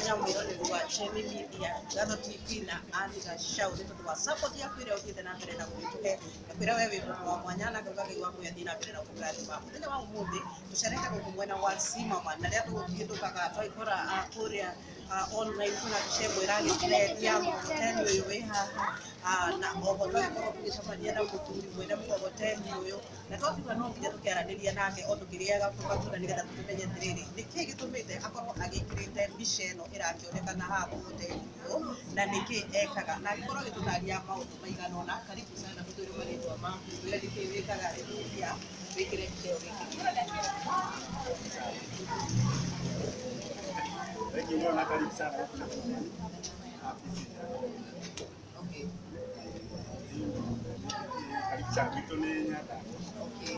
mwanya mwiroreri wa Chemi Media Gatho TV na Andika Show nĩ tondũ wa support yaku ĩrĩa ũthiĩte na mbere na gwĩtũhe na kwĩra we wĩ mũndũ wa mwanya na ngauga gĩ waku yathii na mbere na kũgathima mũthenya wa ũmũthĩ tũcerete gũkũ mwena wa Zimmerman na rĩrĩa tũgũkĩhĩtũkaga twaikora kũrĩa online kuna gĩcembo ĩragĩtũrendia mkokoteni ũyũ wĩ haha na oho twagĩkorwo tũgĩcemania na mũthuri mwene mkokoteni ũyũ na twatuga no nginya tũkĩaranĩria nake o tũkĩrĩaga tũgatũra nĩgetha tũkĩmenye atĩrĩrĩ nĩkĩĩ gĩtũmĩte akorwo agĩkĩrĩte mbica ĩno ĩrakĩonekana haha mkokoteni ũyũ na nĩkĩĩ ekaga na agĩkorwo agĩtũtaria maũndũ maigana ũna karibu sana mũthuri marĩtwa maku wĩra nĩkĩĩ wĩkaga rĩrĩa wĩkĩre kĩheo gĩkĩ. Thank you, Lord. Karibu sana. Okay. Karibu sana. Tutonya hata. Okay.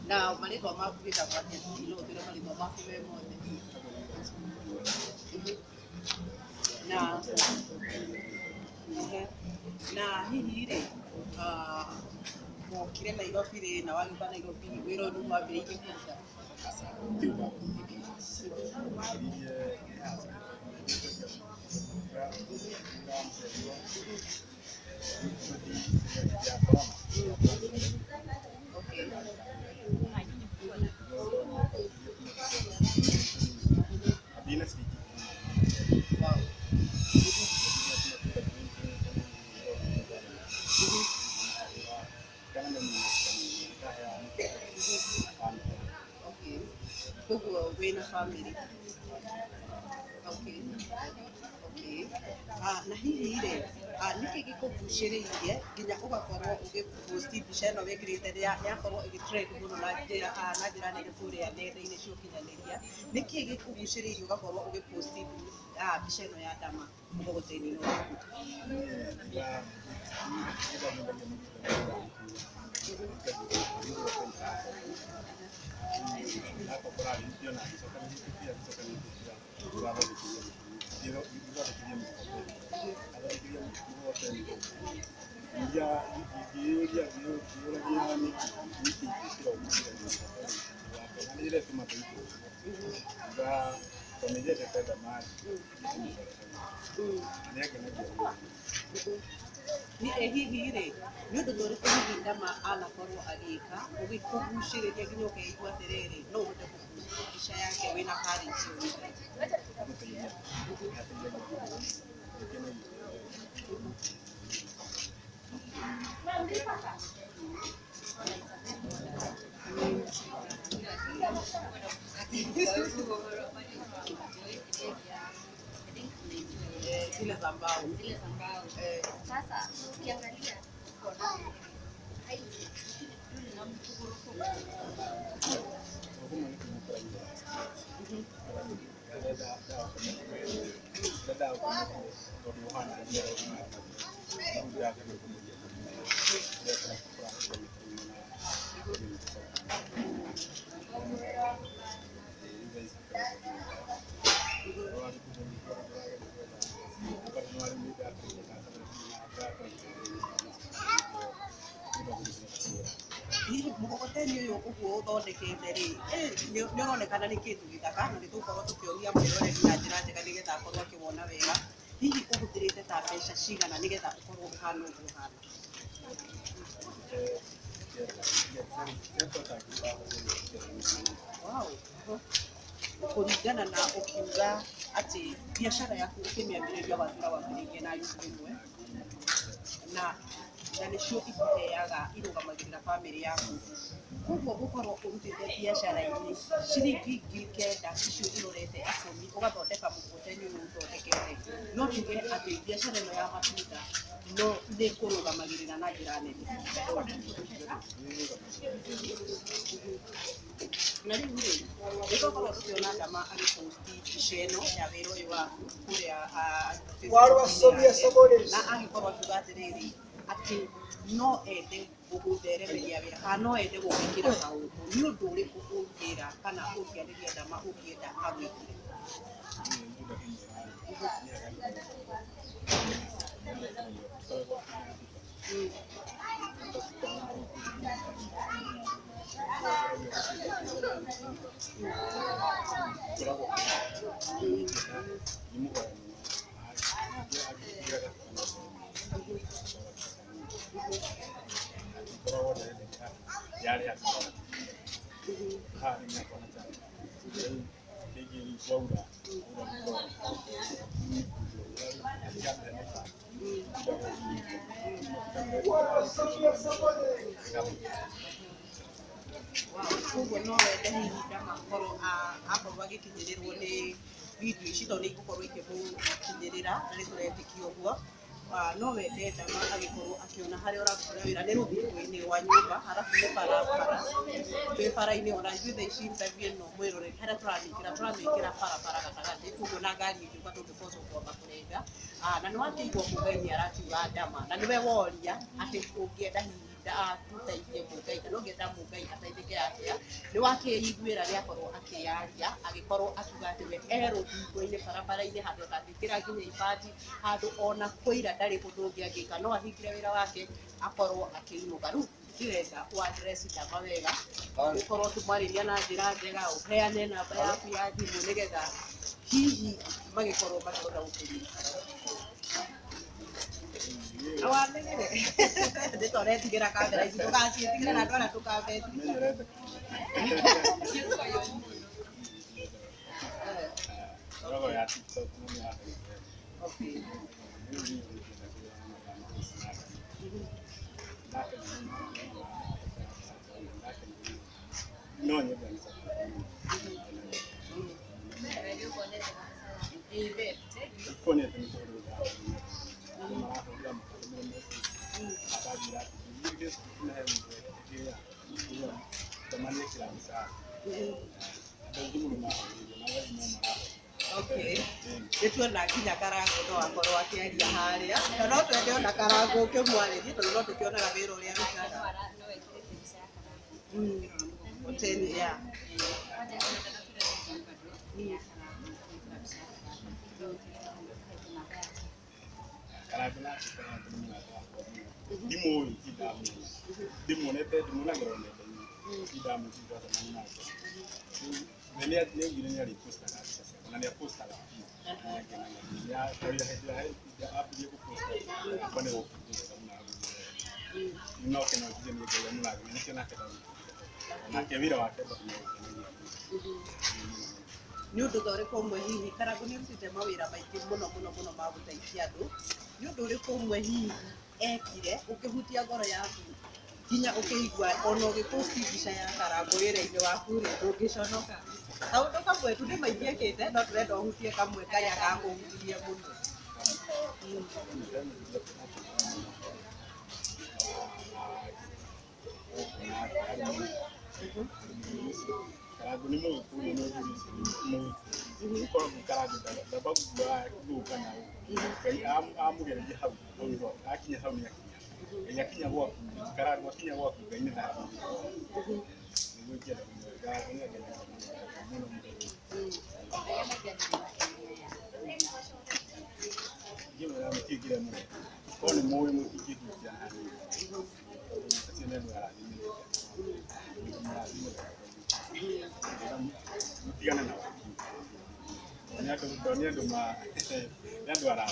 Na marĩtwa maku wĩtagwo atĩa? No ũtwĩre marĩtwa maku me mothe. Na hihi rĩ mokire Nairobi rĩ na wagĩũka Nairobi wĩra ũyũ nĩ mwambĩrĩirie kũruta? Koguo wĩna family. Okay. Okay. Na hihi rĩ nĩkĩĩ gĩkũgucĩrĩirie nginya ũgakorwo ũgĩpost mbica ĩno wĩkĩrĩte yakorwo ĩgĩtrend mũno na njĩra nene kũrĩa nenda-inĩ cia ũkinyanĩria, nĩkĩĩ gĩkũgucĩrĩirie ũgakorwo ũgĩpost mbica ĩno ya ndama mũgogoteni-inĩ waku? Hihi rĩ nĩ ũndũ ũrĩkũ hihi ndama anakorwo agĩka ũgĩkũgucĩrĩria nginya ũkeigua atĩrĩrĩ no ũhote kũpost mbica yake wĩna parents zile za mbao. Sasa ukiangalia mkokoteni ũyũ ũguo ũthondekete rĩ nĩ ũronekana nĩ kĩndũ gĩthaka na nĩ tũgũkorwo tũkĩonia mwĩroreri na njĩra njega nĩgetha akorwo akĩwona wega. Hihi ũhũthĩrĩte ta mbeca cigana nĩgetha ũkorwo ũhana ũguo ũhana? Wow. Kũringana na ũkiuga atĩ biacara yaku ũkĩmĩambĩrĩria wathira wambĩrĩirie na yuthi ĩmwe na nĩcio ikũheaga irũgamagĩrĩra family yaku, koguo gũkorwo ũrutĩte biacara-inĩ ciringi 9,000 icio irorete 10 ũgathondeka mũgogoteni ũyũ ũthondekete, no tuge atĩ biacara ĩno ya matunda no nĩ kũrũgamagĩrĩra na njĩra nene. Na rĩu rĩ nĩtũkorwo tũkĩona ndama agĩpost mbica ĩno ya wĩra ũyũ waku kũrĩa na agĩkorwo akiuga atĩrĩrĩ atĩ no ende gũgũtheremeria wĩra kana no ende gũgwĩkĩra kaũndũ, nĩ ũndũ ũrĩkũ ũngĩra kana ũngĩarĩria ndama ũngĩenda agwĩkire? Koguo no wende hihi ndamakorwo akorwo agĩkinyĩrĩrwo nĩ video ici tondũ nĩ igũkorwo ikĩmũkinyĩrĩra na nĩ tũretĩkia ũguo. No wende ndama agĩkorwo akĩona harĩa ũraruta wĩra nĩ rũthingo-inĩ rwa nyũmba, harabu nĩ barabara, twĩ bara-inĩ ona ithuĩ thaa ici interview ĩno mwĩroreri harĩa tũramĩkĩra barabara gatagatĩ, koguo na ngari ĩngĩũka ndũngĩbota kwamba kũrenga. Na nĩ wakĩigua Mũngai nĩ aratiuga ndama na nĩwe woria atĩ ũngĩenda hihi atũteithie Mũngai kana ũngĩenda Mũngai ateithĩke atĩa, nĩ wakĩiguĩra rĩa korwo akĩyaria agĩkorwo akiuga atĩ we rũthingo-inĩ barabara-inĩ handũ atangĩkĩra nginya ibati, handũ ona kũira ndarĩ ũndũ ũngĩ angĩka no ahingire wĩra wake akorwo akĩinũka. Rĩu ndirenda ũaddress ndama wega, ũkorwo tũmwarĩria na njĩra njega, ũheane namba yaku ya thimũ nĩgetha hihi magĩkorwo makĩhota gũkũnyita. Awamenyere ndĩ tũretigĩra kamera ici ndũgaciĩtigĩre na andũ arĩa tũkambetigĩra. Rogo ya TikTok ni ya. Okay. No, ni bwana. Kone tunataka okay. Nĩtuona nginya Karangu no akorwo akĩaria harĩa na no twende ona Karangu ũkĩmwarĩrie tondũ no tũkĩonaga wĩra ũrĩa arutaga. Hoteli ya nĩ ũndũ ũrĩkũ ũmwe hihi Karangu nĩ ũrutĩte mawĩra maingĩ mũno ma gũteithia andũ, nĩ ũndũ ũrĩkũ ũmwe hihi ekire ũkĩhutia ngoro yaku nginya ũkĩigua ona ũgĩpost mbica ya Karangu wĩra-inĩ waku rĩ ndũngĩconoka? Kaũndũ kamwe tu nĩ maingĩ ekĩte no tũrenda ũhutie kamwe karĩa gakũhutirie mũno. Karangu ni mo kuni no ni ko Karangu da babu ba ku kana kai amugere ji hawo no akinya hawo ya kinya wa Karangu akinya wa ku gani da ni ke da Karangu ne da muno jima na mtikira mu ko ni moyo mu tikitu ya hani asina ndo ala ni mtigana na dunia ndo ma ndo ala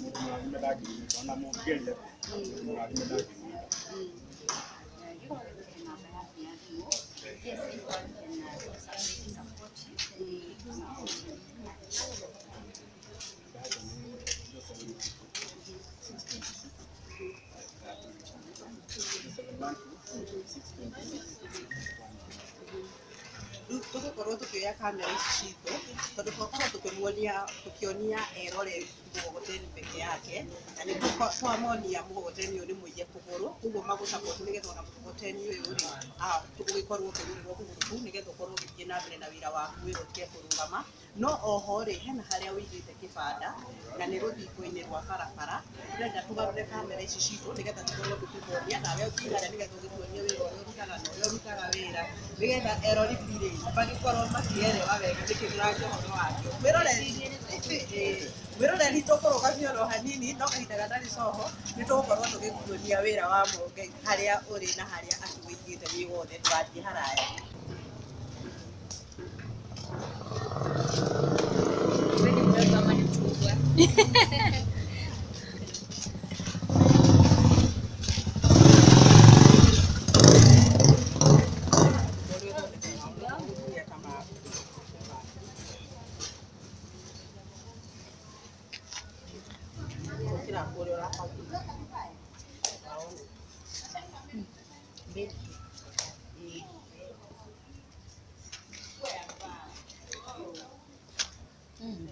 mu medagi ona mu gelia mu medagi tũgũkorwo tũkĩoya kamera ici citũ tondũ tũkorwo tũkĩonia eroreri mkokoteni peke yake na nĩ twamonia mkokoteni ũyũ nĩ mũiye kũgũrũ, koguo magũ-support nĩgetha ona mkokoteni ũyũ rĩ tũgĩkorwo ũkĩgũrĩrwo kũgũrũ kũu nĩgetha ũkorwo ũgĩthiĩ na mbere na wĩra waku wĩhotie kũrũgama. No oho rĩ hena harĩa wĩigĩte kĩbanda na nĩ rũthingo-inĩ rwa barabara, tũrenda tũgarũre kamera ici citũ nĩgetha tũkorwo tũkĩmonia nawe ũkiuga nĩgetha ũgĩtuonie wĩra ũrĩa ũrutaga na ũrĩa ũrutaga wĩra nĩgetha erori rĩ magĩkorwo makĩerewa wega nĩkĩ kĩragia ũhoro wakĩo. Mwĩroreri tũkũrũgamia oro hanini no kahinda gatarĩ coho nĩ tũgũkorwo tũgĩkuonia wĩra wa Mũngai harĩa ũrĩ na harĩa akĩwĩigĩte wĩ wothe ndũgathiĩ haraya.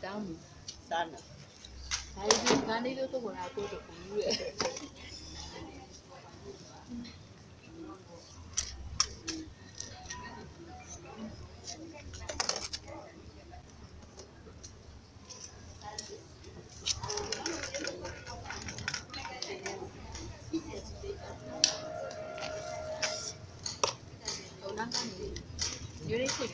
Tamu sana. Kana hivyo tu kuna watoto kujue. Yuri sih.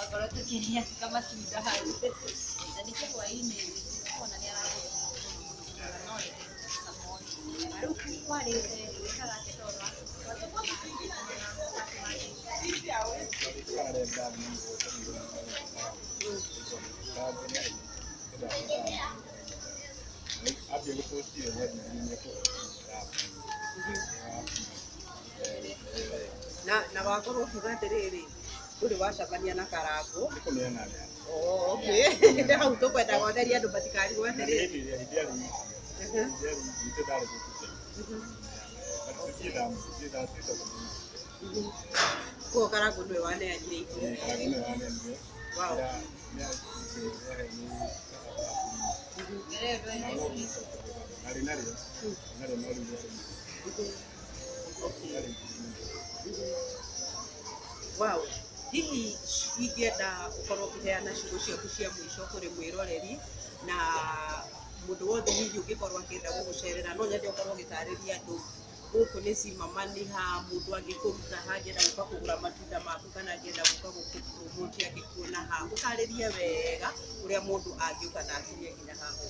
Kalau tu kini kama sudah hari. Jadi kwa ini kuna ni ala noi samoni. Aru kwa ni kala ketora. Na wakorwo ukiuga atiriri nduri wacamania na Karangu. Oh, okay. Hau tukwenda gwatheria andu matikarigwo atiriri. Kwa Karangu ndwe waneanire ithuĩ. Wow. Wow. Hihi ingĩenda ũkorwo ũkĩheana ciugo ciaku cia mũico kũrĩ mwĩroreri na mũndũ wothe hihi ũngĩkorwo akĩenda gũgũcerera no nyende ũkorwo ũgĩtarĩria andũ gũkũ nĩ Cimama nĩ ha mũndũ angĩkũruta ha angĩenda gũka kũgũra matunda maku kana angĩenda gũka gũkũpromote angĩkuona ha ũtarĩrie wega ũrĩa mũndũ angĩũka na akinye nginya haha.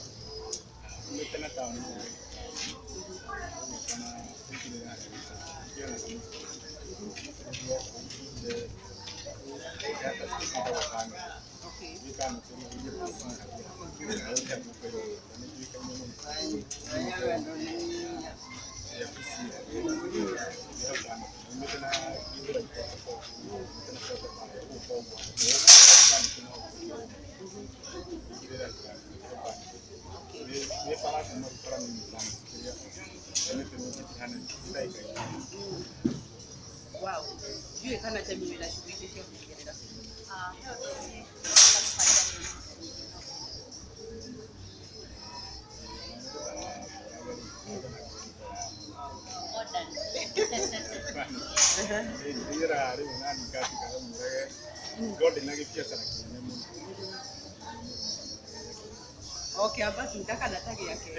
Wow. Jue kana jamii inashughulikia kufikiria. Okay, hapa tunataka nataka yake.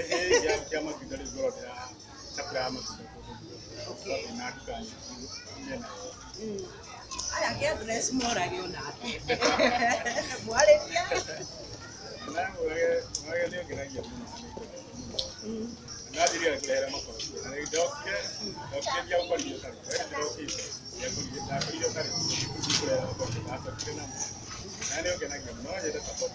Kama kidali bora ya chakula ama okay. Aya kia dress mora giona ake. Mwale pia. Na wewe leo kinaje mno. Na diria kulera makoro. Na dokye ya kwa hiyo kali. Dokye ya kwa hiyo kali. Kulera kwa hata tena. Na leo kinaje mno ya support.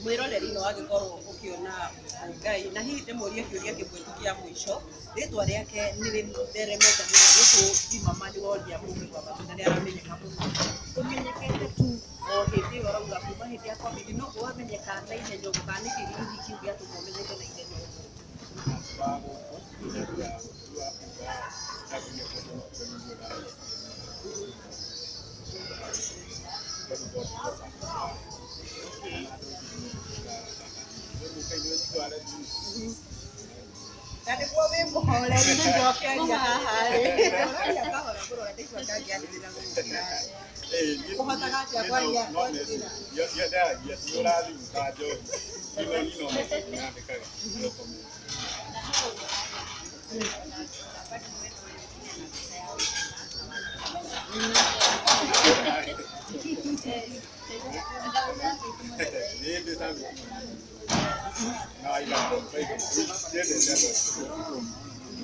Mwiroreri no agĩkorwo ũkĩona Ngai na hihi ndĩmũrie kĩũria kĩmwe kĩa mũico rĩtwa rĩake nĩ rĩtheremete mũno gũkũ Cimama nĩ woria mũndũ wa matunda nĩ aramenyeka mũno ũmenyekete tu o hĩndĩ ĩyo ũrauga kuma hĩndĩ ya COVID no wamenyeka na ihenya ũguo kana nĩ kĩgithi kĩu gĩatũma ũmenyeke na ihenya ũguo. Tadi gua memang oleh ini jawabnya haha. Orang yang kau orang kurang ada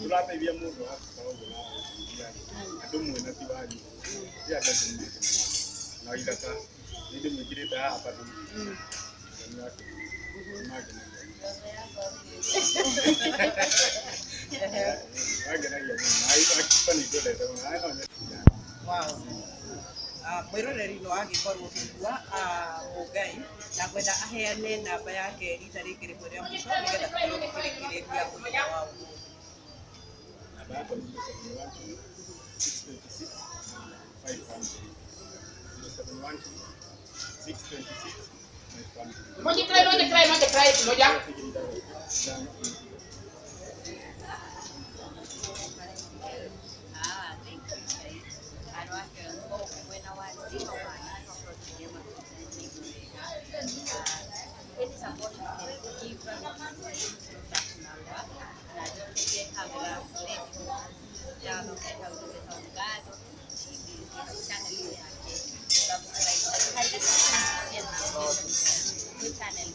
Turateithia mundu agakoragwo na andå mwena ti wanyu ä andå na ithaka nä ndä må ingä rä te haha bandå wangenagia akiuga nä ngwendete mwiroreri no agĩkorwo kĩigua Mũngai na ngwenda aheane namba yake rita rĩngĩ rĩmwe rĩa mũico nĩgetha tũkorwo tũkĩrĩkĩrĩria mũthenya wa ũmũthĩ. Namba yakwa nĩ 071 626 500 071 626 500. Moja try moja. Channel